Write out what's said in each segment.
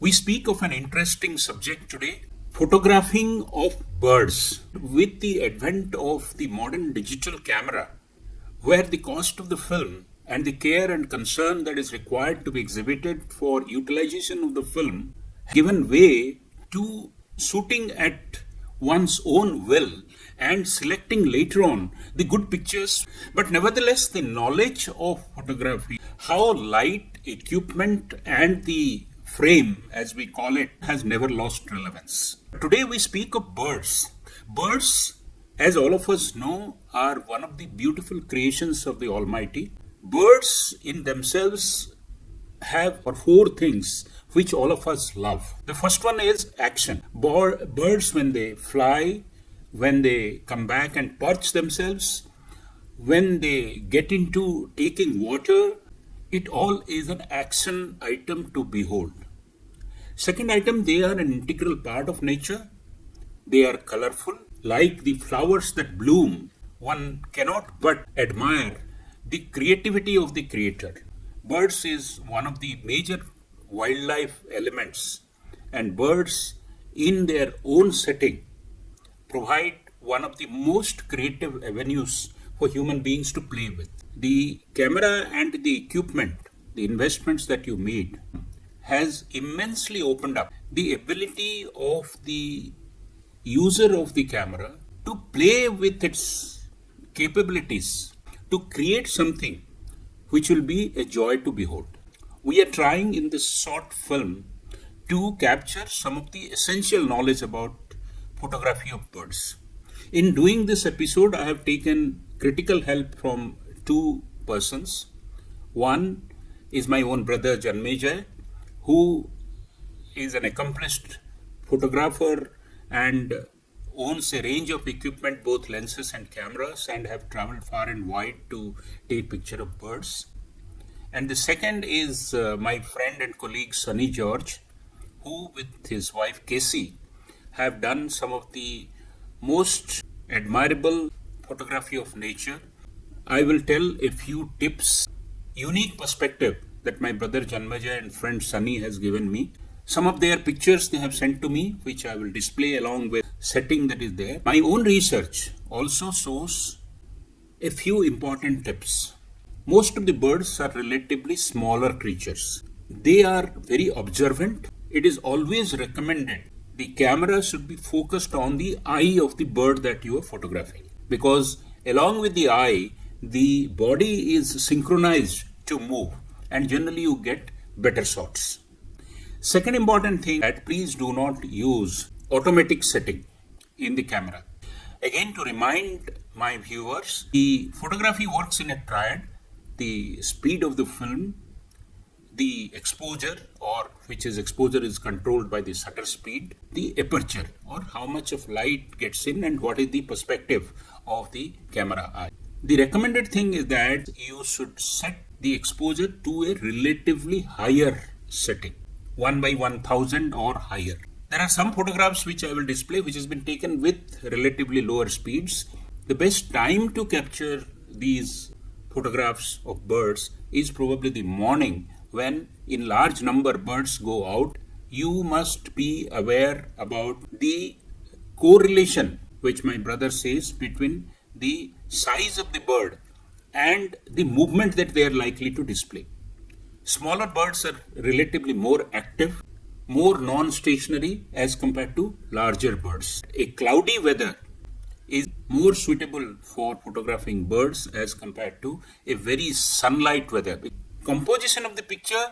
We speak of an interesting subject today, photographing of birds. With the advent of the modern digital camera, where the cost of the film and the care and concern that is required to be exhibited for utilization of the film has given way to shooting at one's own will and selecting later on the good pictures. But nevertheless, the knowledge of photography, how light, equipment, and the frame, as we call it, has never lost relevance. Today we speak of birds. Birds, as all of us know, are one of the beautiful creations of the Almighty. Birds in themselves have four things which all of us love. The first one is action. Birds, when they fly, when they come back and perch themselves, when they get into taking water, it all is an action item to behold. Second item, they are an integral part of nature. They are colorful, like the flowers that bloom. One cannot but admire the creativity of the creator. Birds is one of the major wildlife elements, and birds in their own setting provide one of the most creative avenues for human beings to play with. The camera and the equipment, the investments that you made, has immensely opened up the ability of the user of the camera to play with its capabilities, to create something which will be a joy to behold. We are trying in this short film to capture some of the essential knowledge about photography of birds. In doing this episode, I have taken critical help from two persons. One is my own brother Janmejay, who is an accomplished photographer and owns a range of equipment, both lenses and cameras, and have traveled far and wide to take picture of birds. And the second is my friend and colleague Sunny George, who with his wife Casey have done some of the most admirable photography of nature. I will tell a few tips, unique perspective that my brother Janmajay and friend Sunny has given me. Some of their pictures they have sent to me, which I will display along with setting that is there. My own research also shows a few important tips. Most of the birds are relatively smaller creatures. They are very observant. It is always recommended the camera should be focused on the eye of the bird that you are photographing, because along with the eye, the body is synchronized to move, and generally you get better shots. Second important thing, that please do not use automatic setting in the camera. Again, to remind my viewers, the photography works in a triad: the speed of the film, the exposure, or which is exposure is controlled by the shutter speed, the aperture, or how much of light gets in, and what is the perspective of the camera eye. The recommended thing is that you should set the exposure to a relatively higher setting, 1 by 1000 or higher. There are some photographs which I will display which has been taken with relatively lower speeds. The best time to capture these photographs of birds is probably the morning, when in large number birds go out. You must be aware about the correlation which my brother says between the size of the bird and the movement that they are likely to display. Smaller birds are relatively more active, more non-stationary as compared to larger birds. A cloudy weather is more suitable for photographing birds as compared to a very sunlight weather. Composition of the picture,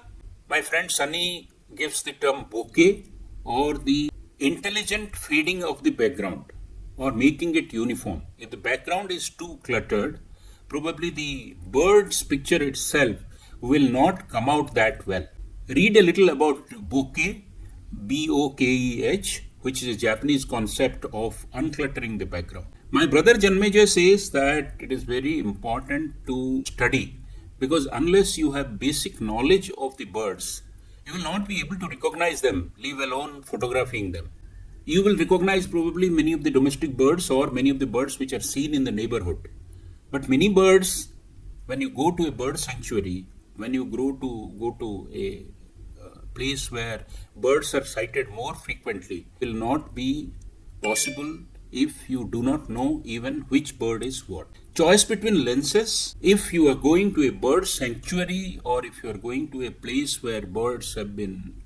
my friend Sunny gives the term bokeh, or the intelligent fading of the background, or making it uniform. If the background is too cluttered, probably the bird's picture itself will not come out that well. Read a little about bokeh, Bokeh, which is a Japanese concept of uncluttering the background. My brother Janmejay says that it is very important to study, because unless you have basic knowledge of the birds, you will not be able to recognize them, leave alone photographing them. You will recognize probably many of the domestic birds or many of the birds which are seen in the neighborhood. But many birds, when you go to a bird sanctuary, when you go to a place where birds are sighted more frequently will not be possible if you do not know even which bird is what. Choice between lenses. If you are going to a bird sanctuary or if you are going to a place where birds have been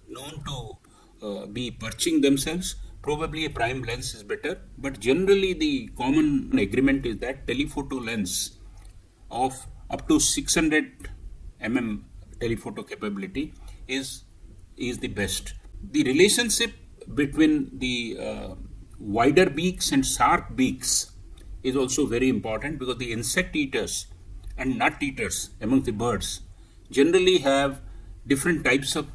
known to be perching themselves, probably a prime lens is better. But generally, the common agreement is that telephoto lens of up to 600 telephoto capability is the best. The relationship between the wider beaks and sharp beaks is also very important because the insect eaters and nut eaters among the birds generally have different types of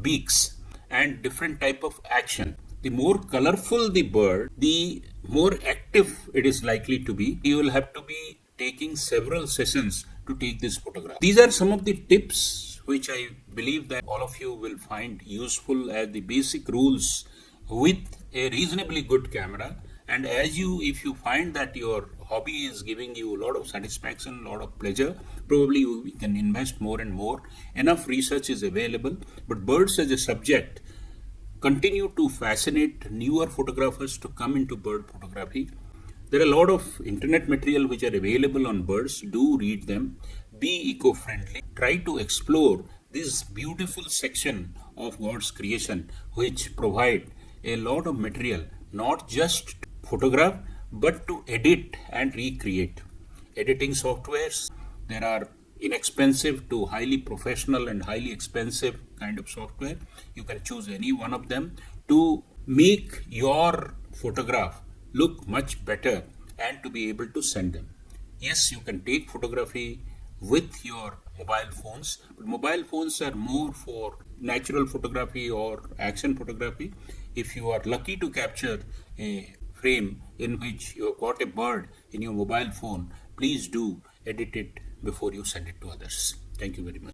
beaks and different type of action. The more colorful the bird, the more active it is likely to be. You will have to be taking several sessions to take this photograph. These are some of the tips which I believe that all of you will find useful as the basic rules with a reasonably good camera. And if you find that your hobby is giving you a lot of satisfaction, a lot of pleasure, probably you can invest more and more. Enough research is available, but birds as a subject continue to fascinate newer photographers to come into bird photography. There are a lot of internet material which are available on birds. Do read them. Be eco-friendly. Try to explore this beautiful section of God's creation which provide a lot of material, not just to photograph, but to edit and recreate. Editing softwares, there are inexpensive to highly professional and highly expensive kind of software. You can choose any one of them to make your photograph look much better and to be able to send them. Yes, you can take photography with your mobile phones, but mobile phones are more for natural photography or action photography. If you are lucky to capture a frame in which you have got a bird in your mobile phone, please do edit it before you send it to others. Thank you very much.